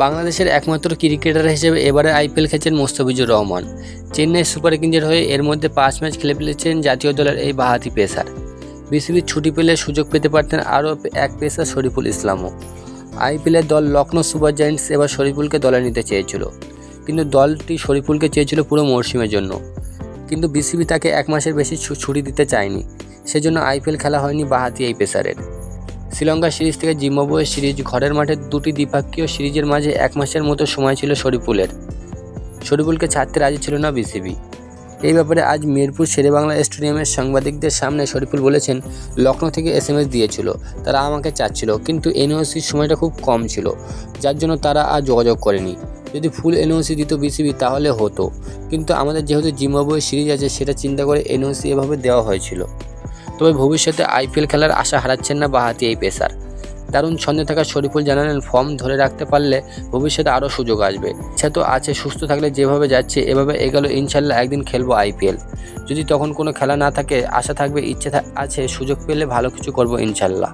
বাংলাদেশের একমাত্র ক্রিকেটার হিসেবে এবারে আইপিএল খেলছেন মোস্তাফিজুর রহমান। চেন্নাই সুপার কিংসের হয়ে এর মধ্যে 5 ম্যাচ খেলে ফেলেছেন জাতীয় দলের এই বাঁহাতি পেসার। বিসিবির ছুটি পেলে সুযোগ পেতে পারতেন আরও এক পেসার শরীফুল ইসলামও। আইপিএলের দল লখনৌ সুপার জায়ান্টস এবার শরীফুলকে দলে নিতে চেয়েছিল, কিন্তু দলটি শরীফুলকে চেয়েছিল পুরো মরশুমের জন্য। কিন্তু বিসিবি তাকে 1 মাসের বেশি ছুটি দিতে চায়নি, সেজন্য আইপিএল খেলা হয়নি বাঁহাতি এই পেসারের। শ্রীলঙ্কা সিরিজ থেকে জিম্বাবুয়ে সিরিজ ঘরের মাঠে দুটি দ্বিপাক্ষিক সিরিজের মাঝে 1 মাসের মতো সময় ছিল শরীফুলের। শরীফুলকে ছাড়তে রাজি ছিল না বিসিবি। এই ব্যাপারে আজ মিরপুর শেরেবাংলা স্টেডিয়ামের সাংবাদিকদের সামনে শরীফুল বলেছেন, লখনৌ থেকে SMS দিয়েছিল, তারা আমাকে চাচ্ছিল, কিন্তু এনওসির সময়টা খুব কম ছিল, যার জন্য তারা আর যোগাযোগ করেনি। যদি ফুল এনওসি দিত বিসিবি তাহলে হতো, কিন্তু আমাদের যেহেতু জিম্বাবুয়ে সিরিজ আছে সেটা চিন্তা করে এনওসি এভাবে দেওয়া হয়েছিল। তবে ভবিষ্যতে আইপিএল খেলার আশা হারাচ্ছেন না বাঁহাতি এই পেসার। দারুণ ছন্দে থাকা শরীফুল জানালেন, ফর্ম ধরে রাখতে পারলে ভবিষ্যতে আরও সুযোগ আসবে। ইচ্ছা তো আছে, সুস্থ থাকলে যেভাবে যাচ্ছে এভাবে এগোলে ইনশাল্লাহ একদিন খেলবো আইপিএল। যদি তখন কোনো খেলা না থাকে, আশা থাকবে, ইচ্ছে আছে, সুযোগ পেলে ভালো কিছু করবো ইনশাল্লাহ।